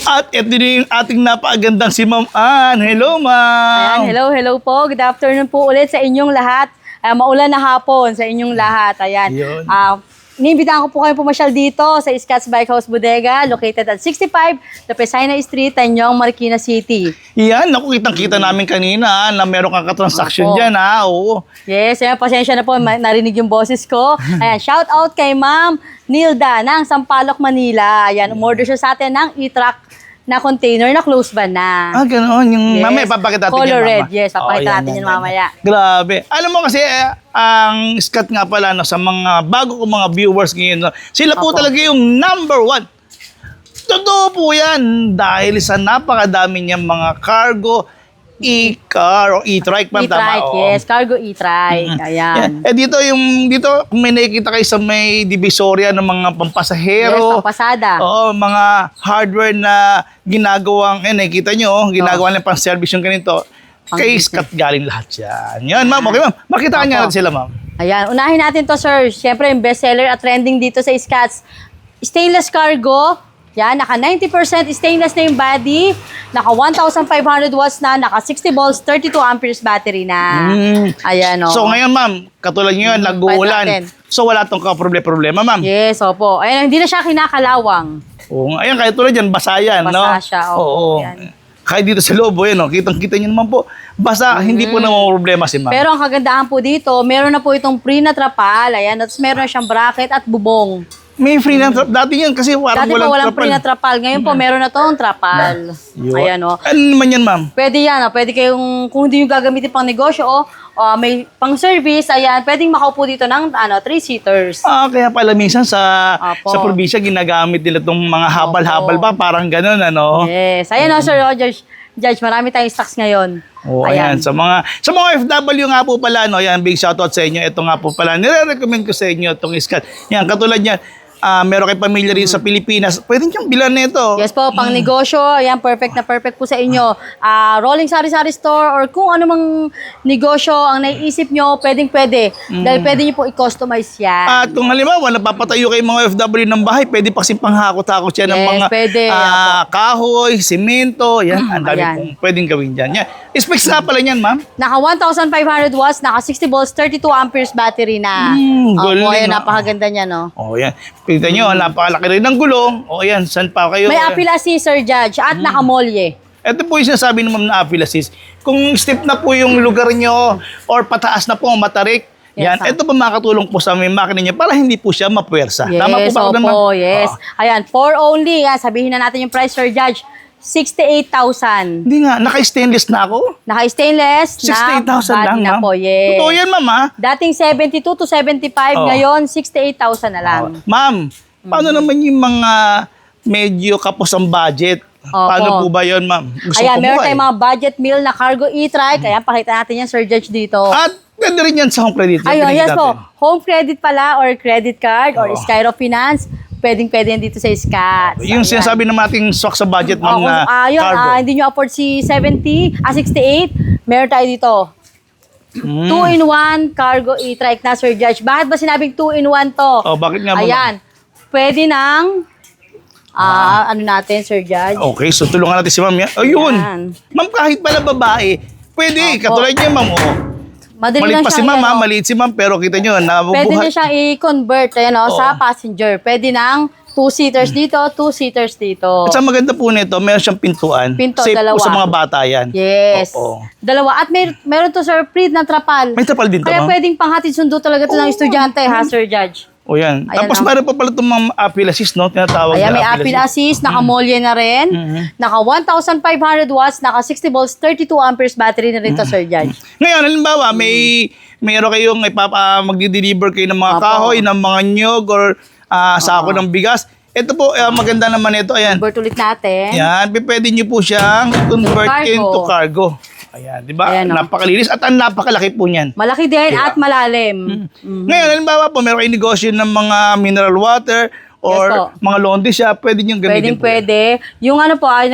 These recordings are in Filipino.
At ito din yung ating napakagandang si Ma'am Ann. Hello, Ma'am. Ayan, hello po. Good afternoon po ulit sa inyong lahat. Maulan na hapon sa inyong lahat. Ayan. Yun. Iniimbitahan ko po kayo pumasyal dito sa Scotts Bike House Bodega, located at 65 Lapesina Street, Tanyong, Marikina City. Yan, naku, kitang-kita namin kanina na meron kang katransaksyon Opo. dyan, ha? Oo. Yes, ayan, pasensya na po, narinig yung boses ko. Ayan, shout out kay Ma'am Nilda ng Sampaloc, Manila. Ayan, umorder siya sa atin ng e-truck na container na close van na. Ganoon. Yung Yes. mamaya, papakita natin Color yan, red, Mama. yes, papakita natin yan mamaya. Grabe. Alam mo kasi, ang Scott nga pala, no, sa mga bago kong mga viewers ngayon, no, sila po Opo. talaga yung #1. Totoo po yan. Dahil sa napakadami niyang mga cargo, e-car o e-trike, ma'am, tama? E-trike, Oo. yes, cargo e-trike. Ayan. Yan. Dito, kung may nakikita kayo sa may divisoria ng mga Yes, pampasahero, pampasada. oo, mga hardware na ginagawang, nakikita nyo, ginagawa ng pang-service yung ganito, kay Scott galing lahat yan. Yan, ma'am. Okay, ma'am. Makitaan nga Opo. natin sila, ma'am. Ayan, unahin natin to, sir. Siyempre, yung bestseller at trending dito sa Scotts. Stainless cargo. Yan, naka 90% stainless na yung body. Naka 1,500 watts na. Naka 60 volts, 32 amperes battery na. Ayan, o. So, ngayon, ma'am, katulad nyo yun, natin. nag-uulan. So, wala tong problema, ma'am. Yes, opo. Ayan, hindi na siya kinakalawang. Oo, ayan, kaya tulad yan, basa yan, no? Basa siya, opo. Oo. Yan. Kahit dito sa loob, yan, no? Kitang-kita nyo naman po. Basa, hindi po na problema si ma'am. Pero ang kagandahan po dito, meron na po itong pre na trapal. Ayan, at meron na siyang bracket at bubong. May free na trap. Dati yan kasi Dati po walang pre na trapal. Ngayon po, meron na tong trapal. Yun. Ayan, o. Ano naman yan, ma'am? Pwede yan, pwede kayong, kung hindi yung gagamitin pang negosyo, may pang service, ayan, pwedeng makaupo dito ng 3-seaters. Kaya pala minsan sa Opo. probinsya ginagamit nila itong mga habal-habal pa, parang ganun, ano? Yes. Ayan Sir Judge, marami tayong stocks ngayon. Oh, ayan. Sa mga OFW nga po pala, no, yan, big shoutout sa inyo. Ito nga po pala, nire-recommend ko sa inyo itong Scott. Yan, katulad yan, meron kayo pamilya rin sa Pilipinas, pwede niyong bilan nito. Yes po, pang negosyo, ayan, perfect na perfect po sa inyo. Rolling sari-sari store or kung ano mang negosyo ang naiisip nyo, pwedeng-pwede. Dahil pwede nyo po i-customize yan. At kung halimbawa, napapatayo kayo mga OFW ng bahay, pwede pa kasing panghakot-hakot yan ng Yes, mga pwede. kahoy, simento, yan, ang dami Ayan. pong pwedeng gawin dyan. Yan. Specs nga pala niyan, ma'am. Naka 1,500 watts, naka 60 volts, 32 amperes battery na. Galing, Ayan, ah. napakaganda niya, no? Oh, yan. Kita nyo, napakalaki rin ng gulong. O yan, saan pa kayo? May appeal assist, Sir Judge, at nakamolye. Ito po yung sinasabi naman na appeal assist. Kung steep na po yung lugar nyo or pataas na po ang matarik, yan, Yes, ito po makakatulong po sa may makina niya para hindi po siya mapuwersa. Yes, Tama po ba ako naman? opo, yes. Ayan, for only, sabihin na natin yung price, Sir Judge, 68,000. Hindi nga, naka-stainless na ako. Naka-stainless na 68,000 lang, body na ma'am. po, yes. Totoo yan, ma'am, ha? Dating 72 to 75, Oh. ngayon 68,000 na lang. Ma'am, paano naman yung mga medyo kapos ang budget? Opo. Paano po ba yun, ma'am? Gusto Ayan, ko meron po, tayong mga budget meal na cargo e-trike. Ayan, pakita natin yan, Sir Judge, dito. At pwede rin yan sa home credit. Yan, Ayun, pinakita yes po. natin. Home credit pala or credit card or Oo. Skyro Finance. Pwedeng-pwede yan dito sa Scotts. Yung Ayan. sinasabi ng ating swak sa budget, ma'am, na Yun, cargo. hindi nyo afford si 68, meron tayo dito. 2-in-1 cargo e-trike na, Sir Judge. Bakit ba sinabing 2-in-1 to? Oh, bakit nga ba, Ayan. Pwede nang, ano natin, Sir Judge? Okay, so tulungan natin si ma'am. Ayun. Yan. Ma'am, kahit pala babae, pwede. Opo. Katulad niya, ma'am. Oh. Madali Maliit lang pa si siyang ma'am, ha? yan, oh. Maliit si ma'am, pero kita nyo, Pwede nabubuhat. niya siyang i-convert ayan, Oo. sa passenger. Pwede nang 2-seaters dito, 2-seaters dito. At sa maganda po nito, meron siyang pintuan. Pinto, Safe dalawa. po sa mga bata yan. Yes. Oo. Dalawa. At meron to, Sir, free na trapal. May trapal din to, Kaya ma'am? pwedeng panghatid sundo talaga to ng estudyante, ha, Sir Judge? O yan. Ayan, Tapos oh. meron pa pala itong mga appeal assist, no? Tinatawag Ayan, na may appeal assist, naka-molye na rin. Naka 1,500 watts, naka 60 volts, 32 amperes battery na rin to, Sir Judge. Ngayon, halimbawa, mayroon kayong magdi-deliver kayo ng mga Opo. kahoy, ng mga nyog, or sako ng bigas. Ito po, maganda naman ito. Ayan. Convert ulit natin. Yan, pwede nyo po siyang convert Cargo. into cargo. Ayan, di ba? Ayan, oh. Napakalinis at ang napakalaki po niyan. Malaki din Diba? at malalim. Ngayon, halimbawa po, meron kayong negosyo ng mga mineral water or Yes po. mga laundry shop, pwede nyo gamitin po yan. Pwede. Yung ano po, ay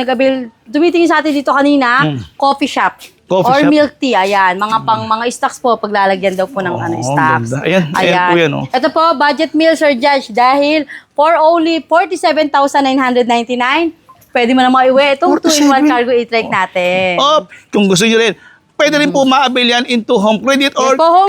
dumitingin sa atin dito kanina, coffee shop. Coffee or shop. milk tea, ayan. Mga stocks po, paglalagyan daw po ng stocks. Ganda. Ayan po yan, oh. Ito po, budget meal, Sir Judge, dahil for only 47,999, pwede mo na maiwi itong 2-in-1 47? cargo e-trike natin. Oh, kung gusto nyo rin, pwede rin po ma-avail yan into home credit or Yes po, home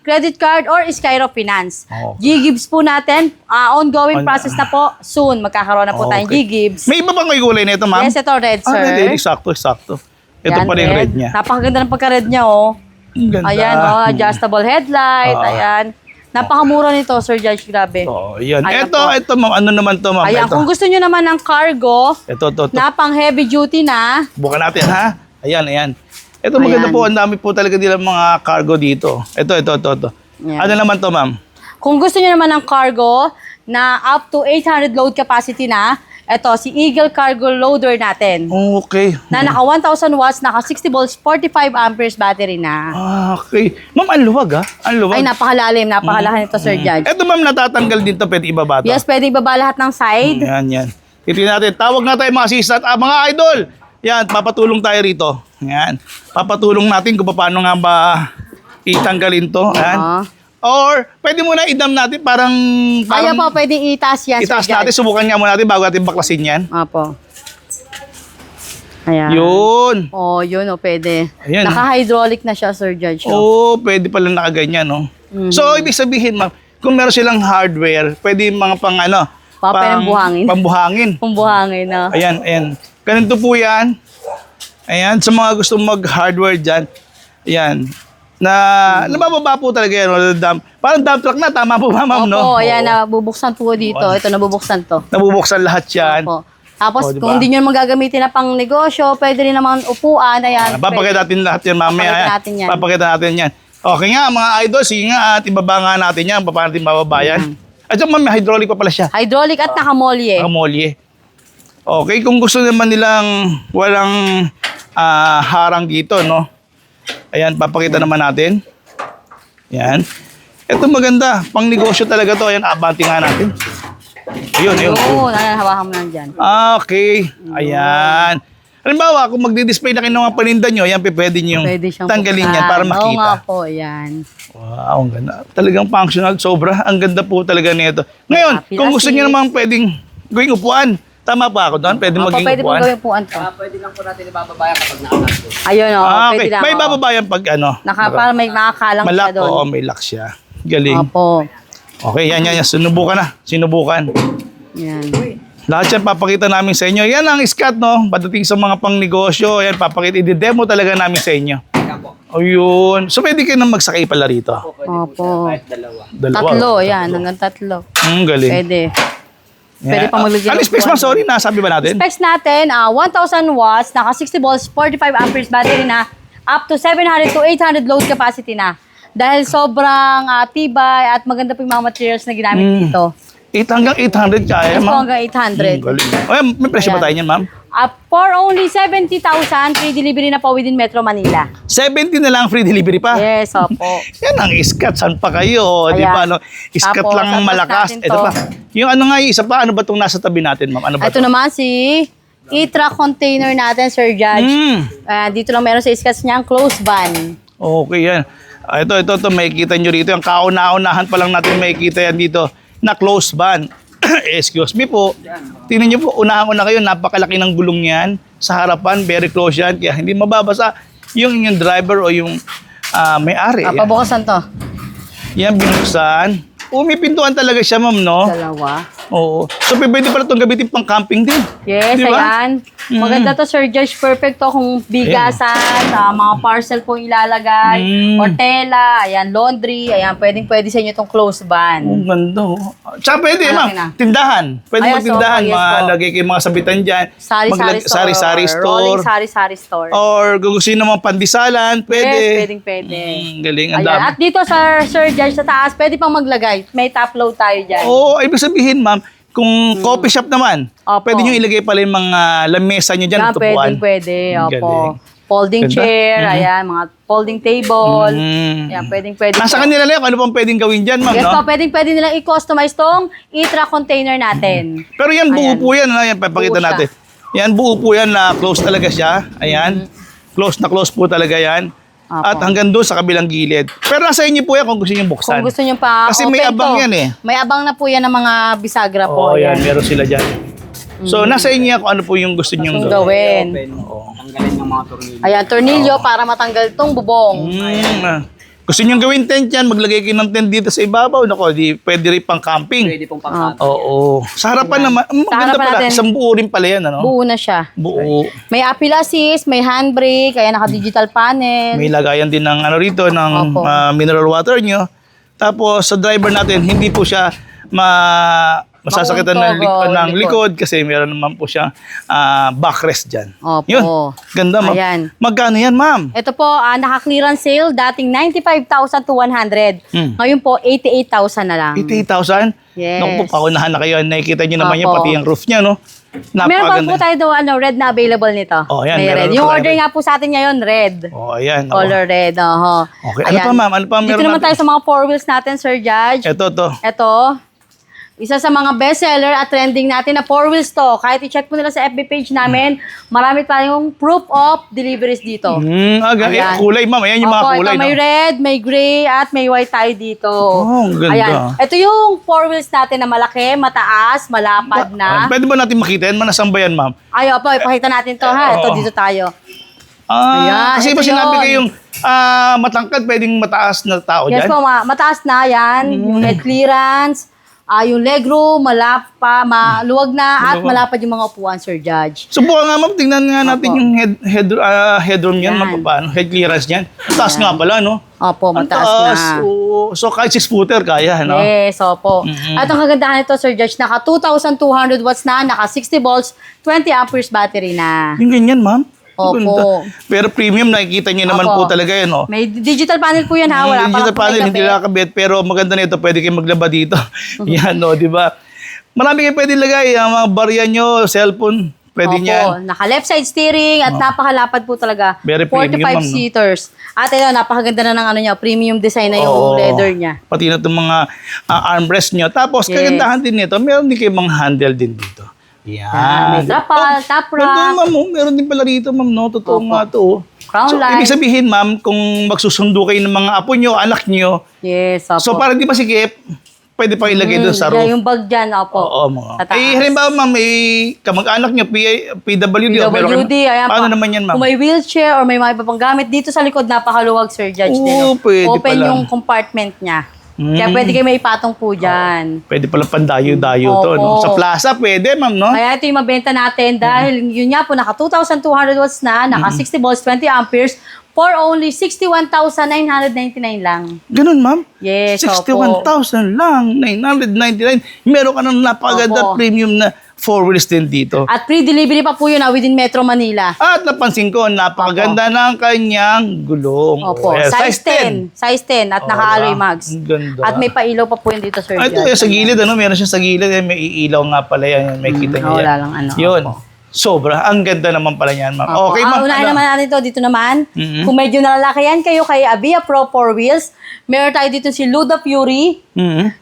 credit card, or Skyro Finance. Oh. G-Gibbs po natin, ongoing process na po. Soon, magkakaroon na po tayong G-Gibbs. May iba bang may kulay na ito, ma'am? Yes, ito red, sir. Red, sakto. Ito Yan, pa rin yung red niya. Napakaganda ng pagka-red niya, oh. Ang ganda. Ayan, adjustable headlight, ayan. Napakamura nito, Sir Judge, grabe. Oh, yan. Ayan Ito, ma'am. Ano naman to, ma'am? Ayan, Ito. kung gusto nyo naman ng cargo, Ito. na pang heavy duty na, Bukan natin, ha? Ayan. Ito maganda Ayan. po. Ang dami po talaga nilang mga cargo dito. Ito. Ayan. Ano naman to, ma'am? kung gusto nyo naman ng cargo na up to 800 load capacity na, ito, si Eagle Cargo Loader natin. Okay. Na naka 1,000 watts, naka 60 volts, 45 amperes battery na. Okay. Ma'am, ang luwag, ha? Ang luwag. Ay, napakalalim, napakalaki nito, Sir Judge. Ito, ma'am, natatanggal din to. Pwede ibaba to. Yes, pwede ibaba lahat ng side. Yan. Titignan natin. Tawag na tayo mga assistant. Mga idol! Yan, papatulong tayo rito. Yan. Papatulong natin kung paano nga ba itanggalin to. Yan. Or, pwede muna idam natin parang Kaya po, pwede itaas yan, itaas Sir natin. Judge. Subukan nga muna natin bago natin baklasin yan. Apo. Ayan. Yun. Oh, yun, oh, pwede. Ayan. Naka-hydraulic na siya, Sir Judge. Oh. Oo, pwede pala nakaganyan, no? So, ibig sabihin, ma'am, kung meron silang hardware, pwede mga pang ano, Pambuhangin. Pambuhangin. Pumbuhangin na. Ayan. Ganito po yan. Ayan, sa mga gusto mag-hardware dyan, ayan, na nabababa po talaga yan. Parang dump truck na, tama po ba, ma'am, no? Opo, ayan, nabubuksan po dito. Ito, nabubuksan to. Nabubuksan lahat yan. Opo. Tapos, Oh, diba? kung hindi nyo magagamitin na pang negosyo, pwede rin naman upuan. Ayan. Papakita natin lahat yan mamaya. Papakita natin yan. Papakita natin yan. Okay nga, mga idol, sige nga, at ibaba nga natin yan. Paano natin bababa yan? At yung may hydraulic pa pala siya. Hydraulic at nakamolye. Kamolye. Okay, kung gusto naman nilang walang harang dito, no? Ayan, papakita naman natin. Ayan. Ito maganda. Pang negosyo talaga to. Ayan, abanti nga natin. Ayun. Oo, hawakan mo lang dyan. Okay. Ayan. Halimbawa, kung magdi-display na kayo ng mga paninda nyo, ayan, pwede nyo Pwede siyang tanggalin yan buksan. para makita. Oo nga po, ayan. Wow, ang ganda. Talagang functional, sobra. Ang ganda po talaga nito. Ngayon, Happy kung na gusto si- nyo namang pwedeng gawing upuan, tama pa ako doon? Pwede Opo, maging pwede po upuan? gawin upuan to. Pwede lang po natin ibababayan kapag nakatakbo. Ayun, oh, Okay, pwede lang. may oh. bababayan pag ano. Para may makakalang Malak, siya doon. oo, may lock siya. Galing. Opo. Okay, yan. Sinubukan na. Sinubukan. Yan. Lahat yan papakita namin sa inyo. Yan ang Scott, no? Pagdating sa mga pang-negosyo, yan papakita. I-demo talaga namin sa inyo. Kaya po. Ayun. So, pwede kayo nang magsakay pala rito. Pwede Opo. kahit dalawa. Dalawa. Tatlo, yan. Hanggang tatlo. Galing. Pwede. Yan. Pwede pa maglagay Ano ng specs, upuan. ma'am? Sorry, nasabi ba natin? Specs natin, 1,000 watts, naka 60 volts, 45 amperes battery na, up to 700 to 800 load capacity na. Dahil sobrang tibay at maganda po yung mga materials na ginamit dito. 8 hanggang 800 kaya, Yes po, ma'am? hanggang 800. Galing. Ayan, may presyo ba Ayan. tayo niyan, ma'am? For only 70,000, free delivery na po within Metro Manila. 70 na lang free delivery pa. Yes, opo. Yan ang Scott. Saan pa kayo? Di ba? Ayan. No? Scott Tapos, lang ang tapos malakas. natin Ito to. pa. Yung ano nga, yung isa pa. Ano ba itong nasa tabi natin, ma'am? Ano ba Ito naman si e-truck container natin, Sir Judge. Dito lang meron sa iskas niya ang close van. Okay, yan. Ito. Makikita nyo rito. Yung kauna-unahan pa lang natin makikita yan dito na close ban. Excuse me po. Tingnan nyo po, unahan kayo. Napakalaki ng gulong yan. Sa harapan, very close yan. Kaya hindi mababasa yung inyong driver o yung may-ari. Yan. Pabukasan to. Yan, binuksan. May pintuan talaga siya, ma'am, no? Dalawa. Oo. So, pwede pala itong gamitin pang camping din. Yes, Di ba? ayan. Maganda to, Sir Judge. Perfect to kung bigasan, mga parcel po ilalagay, or tela, ayan, laundry, ayan, pwede sa inyo itong close van. Ang ganda, oh. Tsaka pwede, Malaki ma'am. na. Tindahan. Pwede Ayan, magtindahan. so, yes po. Lagay kayo mga sabitan dyan. Sari-sari store. Sari-sari Rolling store. sari-sari store. Or kung gusto nyo naman pandisalan, pwede. Yes, pwede. Galing, ang Ayan. dami. At dito sa Sir Judge sa taas, pwede pang maglagay. May top load tayo dyan. Oo, ibig sabihin, ma'am, kung coffee shop naman, Opo. pwede nyo ilagay pala yung mga lamesa nyo dyan. Yan, tupuan. pwede. Ang Opo. galing. Folding Ganda. chair, ayan, mga folding table. Mm. Ayan, pwede. Nasa kanila lang kung ano pang pwedeng gawin dyan, ma'am, Yes no? po, pwede nilang i-customize tong e-truck container natin. Pero yan, buo Ayan. po yan. Ayan, papakita Buo siya. natin. Yan, buo po yan na close talaga siya. Ayan. Close na close po talaga yan. Opo. At hanggang doon sa kabilang gilid. Pero nasa inyo po yan kung gusto nyo buksan. Kung gusto nyo pa Kasi may open abang to. yan eh. May abang na po yan ng mga bisagra Oo, po. yan. Meron sila dyan. So, nasa inyo kung ano po yung gusto nyong Gawin. Open. Tanggalin yung mga tornilyo. Ayan, tornilyo para matanggal tong bubong. Gusto nyong gawin tent yan, maglagay kayo ng tent dito sa ibabaw. Nako, di pwede rin pang camping. Pwede pong pang Oo. Sa harapan naman, maganda harapan pala. natin. Isang buo rin pala yan, ano? Buo na siya. Buo. May appeal assist, may handbrake, kaya naka-digital panel. May lagayan din ng ano rito, ng Opo. mineral water nyo. Tapos sa driver natin, hindi po siya masasakitan ng likod kasi meron naman po siyang backrest dyan. Opo. Yun. Ganda, ma'am. Ayan. Magkano yan, ma'am? Ito po, naka-clearance sale, dating 95,200. Ngayon po, 88,000 na lang. 88,000? Yes. Naku po, paunahan na kayo. Nakikita nyo naman yan, Opo. pati yung roof niya, no? Meron pa po tayo daw, red na available nito. Oh, ayan, may meron red. po Yung tayo order red. nga po sa atin ngayon, red. Oh, ayan. Color red, Okay. Ano pa, ma'am? Ano pa Dito meron naman natin? tayo sa mga four wheels natin, Sir Judge. Ito. Ito, isa sa mga bestseller at trending natin na four wheels to. Kahit i-check mo nila sa FB page namin, marami tayong proof of deliveries dito. Ayan. Kulay, ma'am. Ayan yung mga Opo, kulay, ito may no? red, may gray, at may white tayo dito. Oh, ang ganda. Ayan. Ito yung four wheels natin na malaki, mataas, malapad na. Pwede ba natin makita yan? Manasang ba yan, ma'am? Ay, opo, ipakita natin to ha. Ito, Oo. dito tayo. Ayan, Kasi ito ba sinabi yun. kayong matangkad, pwedeng mataas na tao Yes dyan? po, mataas na yan. Yung head clearance, yung legroom, maluwag na, at malapad yung mga upuan, Sir Judge. Subukan nga, ma'am. Tingnan nga natin Opo. yung headroom niyan, Yan. paano? Head clearance niyan. Taas nga pala, no? Opo, Ang mataas taas. na. Oo. So, kahit 6-footer kaya, no? Yes, opo. At ang kagandahan nito, Sir Judge, naka 2,200 watts na, naka 60 volts, 20 amperes battery na. Yung ganyan, ma'am. Opo. Ganda. Pero premium, nakikita niyo naman Opo. po talaga yun, no? May digital panel po yan ha, wala Yung digital pa panel, hindi nakakabit, pero maganda nito, pwede kayo maglaba dito. Yan, no, di ba? Marami kayo pwede lagay, ang mga barya nyo, cellphone, pwede Opo, niyan. naka left side steering at napakalapad po talaga. Very premium, 45 ma'am, no? seaters. At ito, napakaganda na ng ano niya, premium design na yung Oo. leather niya. Pati na itong mga armrest nyo. Tapos, Yes. kagandahan din nito, meron din kayo mga handle din dito. Yan. May trapal, top Ganda, rack, ma'am. Oh. Meron din pala rito, ma'am. No? Totoo Opo. nga to. Oh. crown So, light. ibig sabihin, ma'am, kung magsusundo kayo ng mga apo nyo, anak nyo, Yes, opo. so para di masikip, pwede pa ilagay doon sa Yeah, roof. yung bag dyan, opo. Oo, mga. Sa taas. Halimbawa, ma'am, may kamag-anak nyo, PWD. o meron PWD, kayo- ayan Paano pa. naman yan, ma'am? Kung may wheelchair or may mga iba pang gamit, dito sa likod, napakaluwag, Sir Judge. Oo, din, oh. pwede Open pala. yung compartment niya. Kaya pwede kayo may ipatong po dyan. Pwede pala pandayo-dayo to. No? Opo. Sa plaza, pwede, ma'am, no? Kaya ito yung mabenta natin dahil yun nga po, naka 2,200 watts na, naka 60 volts, 20 amperes, for only 61,999 lang. Ganun, ma'am? Yes, 61,000 lang, 999. Meron ka ng napaganda Opo. premium na four wheels din dito. At free delivery pa po yun within Metro Manila. At napansin ko, napakaganda ng kanyang gulong. Opo, Well, size 10. Size 10 at naka-alloy mags. Ang ganda. At may pailaw pa po yun dito, Sir Ah, ito, Judge. sa gilid, ano, meron siya sa gilid, may iilaw nga pala yan, may kita niya wala yan. lang, ano, Yun. opo. Sobra. Ang ganda naman pala yan, ma'am. Opo. Okay, ma'am. Unahin ano? naman natin to dito naman. Kung medyo nalalakayan kayo kay Avia Pro 4 Wheels, meron tayo dito si Luda Fury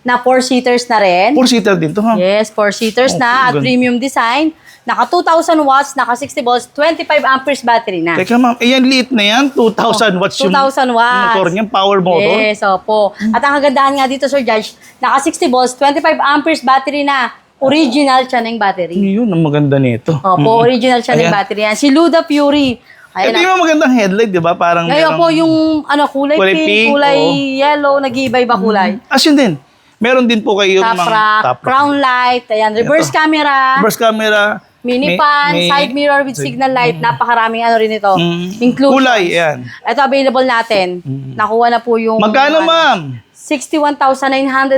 na 4-seaters na rin. Four-seater din to, ha? Yes, 4-seaters na at ganda. premium design. Naka 2,000 watts, naka 60 volts, 25 amperes battery na. Teka, ma'am, ayan, liit na yan. 2,000 watts yung 2,000 watts. motor niya, power motor. Yes, opo. At ang kagandahan nga dito, Sir Judge, naka 60 volts, 25 amperes battery na. Original siya ng battery. Yun, ang maganda nito. Opo, original siya ng Ayan. battery yan. Si Luda Fury. Ito yung magandang headlight, di ba? Parang Ngayon po yung kulay, Kulay pink, pink, kulay oo. yellow, nag-iiba-iba kulay. As yun din. Meron din po kayo Top rack, crown light, ayan, reverse camera, reverse camera. mini may- fan, may- side mirror with signal light, napakaraming ano rin ito. Inclusions. Kulay, yan. Ito available natin. Nakuha na po yung Magkano, ano, ma'am? 61,999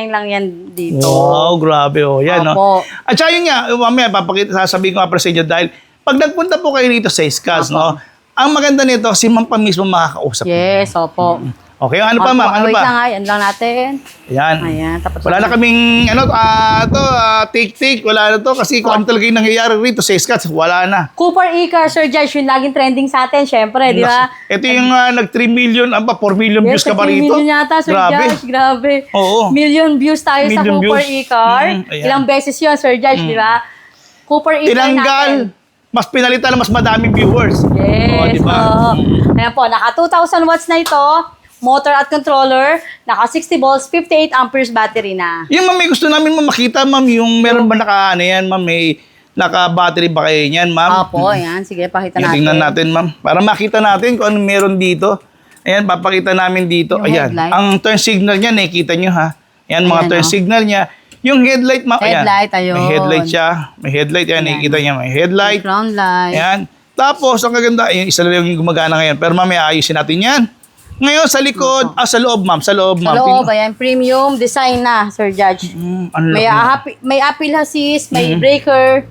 lang yan dito. Wow, grabe oh. Yan, no? Opo. At saka yun nga, mamaya sasabihin ko nga pa sa inyo dahil pag nagpunta po kayo rito sa SCAS, no? Ang maganda nito, si ma'am pa mismo makakausap. Yes, opo. Okay, ano pa, Opo, ma'am? Ano wait pa? lang yan lang natin. Yan. Ayan, tapos Wala na kaming, take-take. Wala na to kasi kung ano talaga yung nangyayari rito sa SCAS, wala na. Cooper E-Car, Sir Judge, yung laging trending sa atin, syempre, di ba? Ito yung nag 3 million, 4 million views ka ba 3 rito? million yata, Sir Grabe. Judge. Grabe. Oo. Million views tayo sa Million Cooper views. E-Car. Ayan. Ilang beses yun, Sir Judge, di ba? Cooper E-Car natin. Tinanggal. Mas pinalitan na mas madaming viewers. Yes. Oo, di ba? Oo. Ayan po, naka 2,000 watts na ito. Motor at controller. Naka 60 volts, 58 amperes battery na. Yung ma'am, may gusto namin makita, ma'am, yung meron ba naka, ano yan, ma'am, may Naka-battery ba kayo niyan, ma'am? Opo, ayan. Sige, pakita natin. Tingnan natin, ma'am. Para makita natin kung ano meron dito. Ayan, papakita namin dito. Yung Ayan. headlight. Ang turn signal niya, nakikita nyo ha. Ayan, mga Ayan, turn oh. signal niya. Yung headlight, ma'am. Ayan. Headlight, ayun. May headlight siya. May headlight. Ayan, Ayan. nakikita niya. May headlight. Front light. Ayan. Tapos, ang kaganda, yung isa lang yung gumagana ngayon. Pero mamaya ayusin natin yan. Ngayon, sa likod, sa loob, ma'am. Sa loob, Sa ma'am. loob, ayan. Premium design na, Sir Judge. Ang May, laki. may apple assist, may breaker.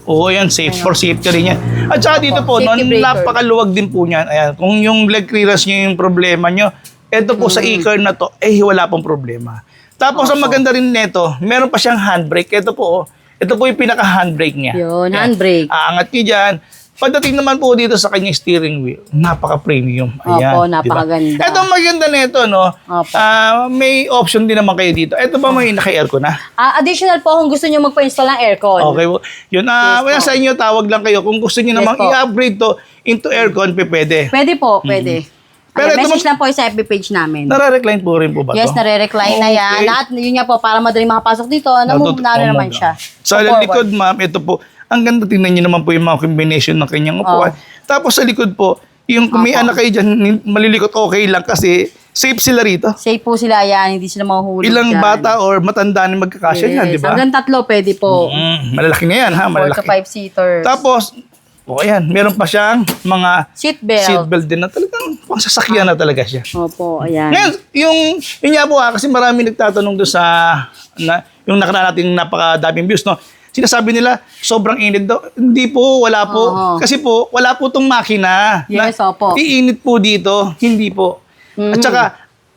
Oo, yan. Safe for safety rin yan. At saka dito po, no, Safety breaker. napakaluwag din po niyan. Ayan, kung yung leg clearance nyo yung problema nyo, eto po sa e-car na to, wala pong problema. Tapos, ang maganda rin nito, meron pa siyang handbrake. Ito po, ito po yung pinaka-handbrake niya. Yun, Ayan. handbrake. Aangat nyo dyan. Pagdating naman po dito sa kanyang steering wheel, napaka-premium. Ayan, Opo, di ba? napakaganda. Ito ang maganda nito, no? Opo. May option din naman kayo dito. Ito ba may naka-aircon na? Additional po kung gusto nyo magpa-install ng aircon. Okay po. Yun, Yes wala po. sa inyo, tawag lang kayo. Kung gusto niyo Yes namang po. i-upgrade to into aircon, pwede. Pwede po, pwede. Pero Ayan, ito message lang po sa FB page namin. Nare-recline po rin po ba Yes, to? nare-recline na yan. Okay. At yun nga po, para madaling makapasok dito, namumuna naman siya. Sa So, likod, ma'am, ito po. Ang ganda, tingnan niyo naman po yung mga combination ng kanyang upuan. Tapos sa likod po, yung kung may Opo. anak kayo dyan, malilikot okay lang kasi safe sila rito. Safe po sila yan, hindi sila mahuhulog Ilang dyan. bata or matanda na magkakasya Yes, yan, di ba? hanggang 3 pwede po. Malalaki na yan, ha? 4 to Malalaki. 5-seaters. Tapos, ayan, meron pa siyang mga Seatbelt. seatbelt din na talagang pang sasakyan na talaga siya. Opo, ayan. Ngayon, yun nga po kasi marami nagtatanong doon sa, yung nakaraan nating napakadaming views, no? Sinasabi nila, sobrang init daw. Hindi po, wala po. Oo. Kasi po, wala po itong makina. Yes, opo. Iinit po dito, hindi po. At saka,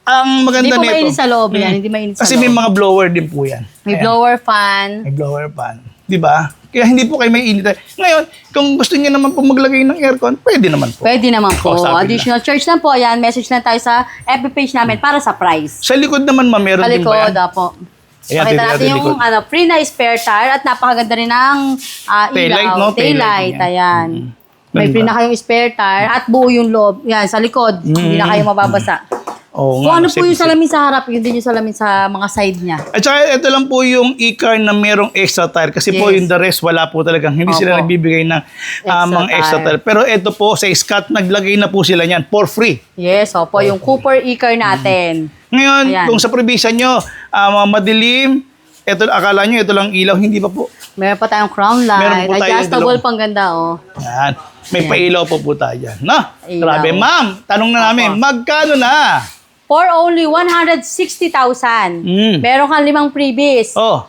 ang Hindi maganda po nito. mainit sa loob yan, hindi mainit sa Kasi loob. may mga blower din po yan. May Ayan. blower fan. May blower fan. Di ba? Kaya hindi po kayo may init. Ngayon, kung gusto niyo naman po maglagay ng aircon, pwede naman po. Pwede naman po. Kausapin Additional charge lang po. Ayan, message lang tayo sa FB page namin para sa price. Sa likod naman, ma'am, meron din ba Palikod, yan? po. Ayan, Pakita tingnan natin natin yung likod. free na spare tire at napakaganda rin ng Taillight, ilaw. no? Taillight, Taillight niya. ayan. May Ganda. free na kayong spare tire at buo yung loob. Yan, sa likod. Hindi na kayo mababasa. Oo Kung nga, ano po safe, yung safe. salamin sa harap, yun din yung salamin sa mga side niya. At saka ito lang po yung e-car na merong extra tire. Kasi po Yes. yung the rest, wala po talagang. Hindi Opo. sila nagbibigay ng mga extra tire. Pero ito po, sa Scott, naglagay na po sila niyan for free. Yes, opo, yung Cooper e-car natin. Ngayon, Ayan. kung sa probinsya nyo, madilim, ito, akala nyo, ito lang ilaw, hindi pa po. Meron pa tayong crown light. Meron po tayong Adjustable dalawang- pang ganda, oh. Yan. May pailaw po po tayo dyan. No? Ilaw. Grabe, ma'am. Tanong na namin, magkano na? For only 160,000. Meron kang 5 freebies. Oh,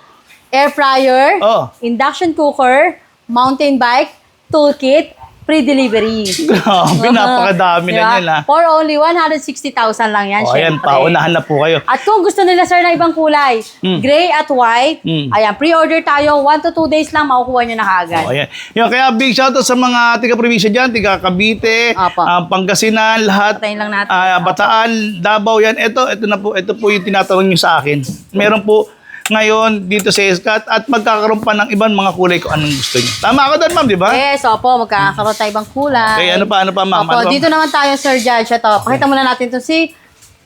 Air fryer, Oh. induction cooker, mountain bike, toolkit, free delivery. grabe, napakadami na Diba? yan, ha? For only 160,000 lang yan, O, ayan, syempre. paunahan na po kayo. At kung gusto nila, sir, na ibang kulay, gray at white, ayan, pre-order tayo, 1 to 2 days lang, makukuha nyo na kaagad. O, ayan. Yung, kaya big shoutout sa mga tiga-probinsya dyan, tiga Cavite, Apo. Pangasinan, lahat, Patayin lang natin. Bataan, Davao, yan. Ito po yung tinatanong nyo sa akin. Meron po ngayon dito sa Escat at magkakaroon pa ng ibang mga kulay kung anong gusto nyo. Tama ako doon, ma'am, di ba? Yes, opo, magkakaroon tayo ibang kulay. Okay, ano pa, ma'am? Opo, Ano pa? dito naman tayo, Sir Judge. Ito, pakita muna natin ito si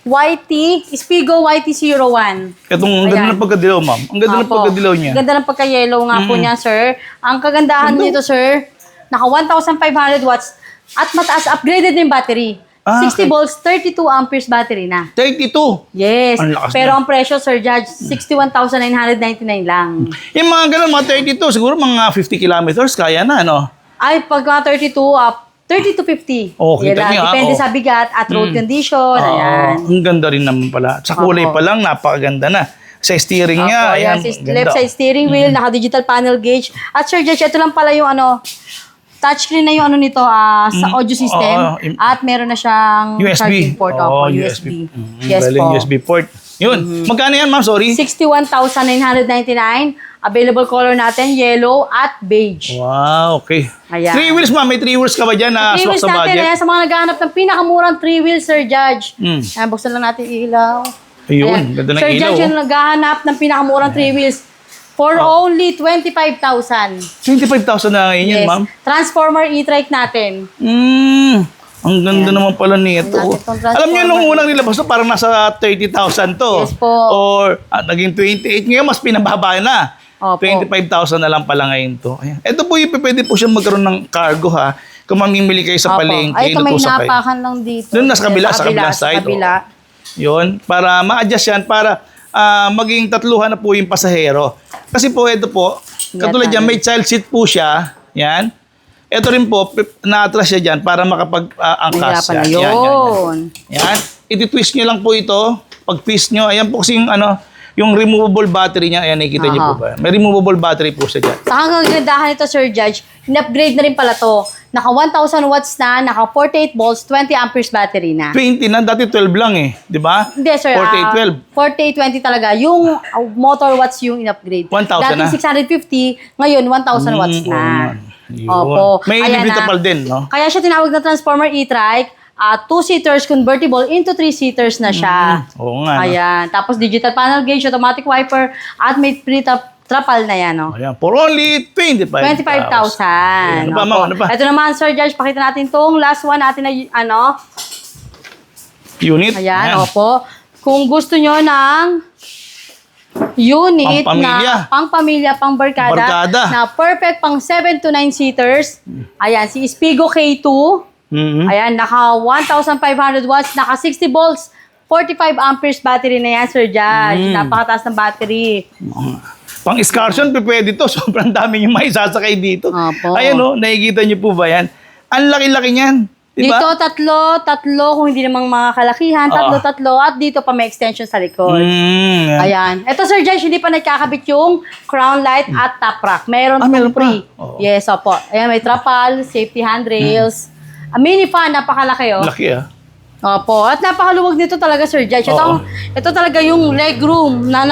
YT, Spigo YT01. Itong ang ganda Ayan. ng pagkadilaw, ma'am. Ang ganda ng Opo. pagkadilaw niya. Ganda ng pagka-yellow nga po niya, sir. Ang kagandahan nito, sir, naka 1,500 watts at mataas, upgraded na yung battery. 60 okay. volts, 32 amperes battery na. 32. Yes. Ang lakas Pero na. ang presyo, Sir Judge, 61,999 lang. Yung mga ganun, mga 32, siguro mga 50 kilometers, kaya na, ano? Ay, pagka 32 30 to 50. Oh, kita Yan lang. niyo, Depende oh. sa bigat at road condition. Ayan. Ang ganda rin naman pala. Sa kulay Opo. pa lang, napakaganda na. Sa steering Opo, niya, ayan. left side steering wheel, naka-digital panel gauge. At Sir Judge, ito lang pala yung touchscreen na yung ano nito sa audio system. Oo, At meron na siyang USB. charging port. Opo, USB. Yes Galing po. USB port. Yun. Magkano yan, ma'am? Sorry. 61,999. Available color natin, yellow at beige. Wow, okay. Ayan. 3 wheels, ma'am. May 3 wheels ka ba dyan na Three swak wheels sa natin, budget? ayan, sa mga naghahanap ng pinakamurang 3 wheels, Sir Judge. Ayan, buksan lang natin yung ilaw. Ayun, ganda ng Sir ilaw, Judge, oh. yung naghahanap ng pinakamurang 3 wheels for only 25,000. 25,000 na ngayon yan, ma'am. Transformer e-trike natin. Ang ganda naman pala nito. Natin tong transformer. Alam niyo, nung unang nilabas to, parang nasa 30,000 to. Yes po. Or naging 28. Ngayon, mas pinababa na. Opo. 25,000 na lang pala ngayon to. Ayan. Ito po yung pwede po siyang magkaroon ng cargo ha. Kung mamimili kayo sa Opo. palengke, Ay, ito may natusakay. napakan lang dito. Doon sa kabila, sa kabilang sa side. kabila. Yun, para ma-adjust yan, para maging tatluhan na po yung pasahero. Kasi po, ito po, katulad yan, may child seat po siya. Yan. Ito rin po, na-atras siya dyan para makapag-angkas. Hirapan na yun. Yan. Iti-twist nyo lang po ito. Pag-twist nyo, ayan po kasi yung removable battery niya. Ayan, nakikita nyo po ba? May removable battery po siya dyan. Sa hanggang gandahan ito, Sir Judge, in-upgrade na rin pala to. Naka 1,000 watts na, naka 48 volts, 20 amperes battery na. 20 na, dati 12 lang eh. Di ba? Hindi, sir. 4812. 4820 talaga. Yung motor watts yung in-upgrade. 1,000 Dating na? 650, ngayon 1,000 watts na. Yun. Opo. May Ayan inevitable na. din, no? Kaya siya tinawag na Transformer e-trike. 2-seaters convertible into 3-seaters na siya. Oo nga. No? Ayan. Tapos digital panel gauge, automatic wiper, at may trapal na yan, no? Ayan. For only 25,000. 25,000. Ano pa, ma'am? Ano pa? Ito naman, Sir Judge, pakita natin tong last one natin na, Unit. ayan, opo. Kung gusto nyo ng unit Pang-pamilya. na pang-pamilya, pang-barkada, Barkada. na perfect pang 7 to 9 seaters. Ayan, si Spigo K2. Mhm. Ayan, naka 1,500 watts, naka 60 volts, 45 amperes battery na yan, Sir Judge. Napakataas ng battery. Pang-excursion, pwede to. Sobrang dami yung maisasakay dito. Opo. Ayan o, nakikita niyo po ba yan? Ang laki-laki niyan. Diba? Dito, tatlo, kung hindi namang mga kalakihan, tatlo, at dito pa may extension sa likod. Yan. Ayan. Ito, Sir Judge, hindi pa nagkakabit yung crown light at top rack. Meron meron pong free. pa? Oo. Yes, opo. Ayan, may trapal, safety handrails. Mini fan, napakalaki, oh. Laki ah. Opo. At napakaluwag nito talaga, Sir Judge. Oo. Ito talaga yung leg room na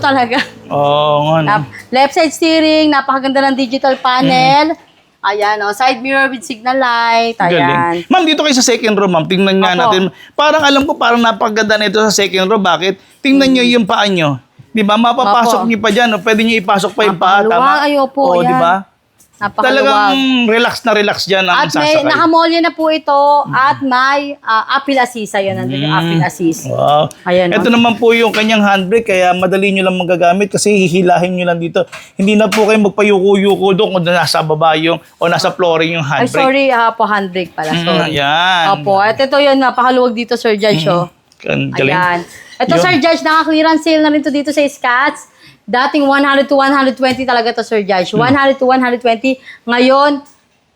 talaga. Oo nga. No? Left side steering, napakaganda ng digital panel. Ayan, oh, side mirror with signal light. Ayan. Galing. Ma'am, dito kayo sa second row, ma'am. Tingnan nga Opo. natin. Parang alam ko, parang napakaganda nito sa second row. Bakit? Tingnan nyo yung paa nyo. Di ba? Mapapasok Opo. nyo pa dyan. O, pwede nyo ipasok pa yung paa. Napakaluwag. Tama? Ay, opo, Oo, yan. di ba? Napakaluwag. Talagang relax dyan ang At may sasakay. nakamolya na po ito at may apple assist. Ayun, nandun yung apple assist. Wow. Ayan, Ito oh. naman po yung kanyang handbrake, kaya madali nyo lang magagamit kasi hihilahin nyo lang dito. Hindi na po kayo magpayuko-yuko doon kung nasa baba yung, o nasa flooring yung Ay, handbrake. sorry, po, handbrake pala. Sorry. Ayan. Opo, at ito yun, napakaluwag dito, Sir Judge. Oh. Ang galing. Ayan. Ito, Yun. Sir Judge, naka-clearance sale na rin to dito sa Scats. Dating 100 to 120 talaga to, Sir Judge. 100 to 120. Ngayon,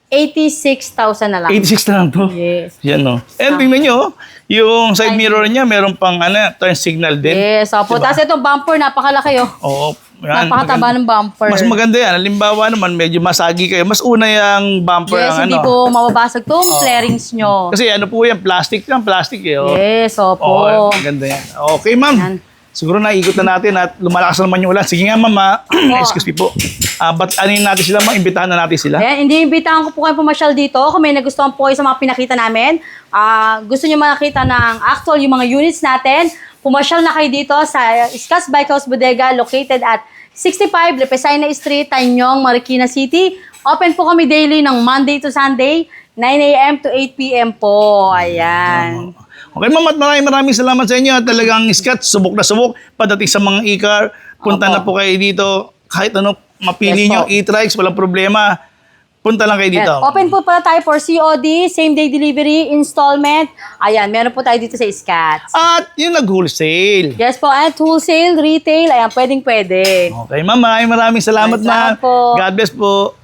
86,000 na lang. 86 na lang to. Yes. Yan o. And tingnan nyo, yung side mirror niya, meron pang turn signal din. Yes, opo. Diba? Tapos itong bumper, napakalaki, oh. Oo. Yan, Napakataba ng bumper. Mas maganda yan. Halimbawa naman, medyo masagi kayo. Mas una yung bumper Yes, ang hindi po mababasag tong flarings nyo. Kasi ano po yan, plastic yan, plastic eh. Oh. Yes, opo. Oo, maganda yan. Okay, ma'am. Yan. Siguro naikot na natin at lumalakas naman yung ulan. Sige nga, ma'am. Excuse me po. Ba't anin natin sila, ma'am? Imbitahan na natin sila. Ayan, hindi imbitahan ko po kayo pumasyal dito. Kung may nagustuhan po kayo sa mga pinakita namin, gusto nyo makita ng actual yung mga units natin, pumasyal na kayo dito sa Scats Bike House Bodega located at 65 Lepesayna Street, Tanyong, Marikina City. Open po kami daily ng Monday to Sunday, 9 a.m. to 8 p.m. po. Ayan. Okay, ma'am, at maraming salamat sa inyo. At talagang Scats, subok na subok. Padating sa mga e-car, punta Opo. na po kayo dito. Kahit ano, mapili Yes, nyo, po. e-trikes, walang problema. Punta lang kayo dito. Ayan. Open po pala tayo for COD, same day delivery, installment. Ayan, meron po tayo dito sa Scats. At yung nag-wholesale. Yes po, at wholesale, retail, ayan, pwede. Okay, ma'am, maraming salamat, Salamat ma'am. po. God bless po.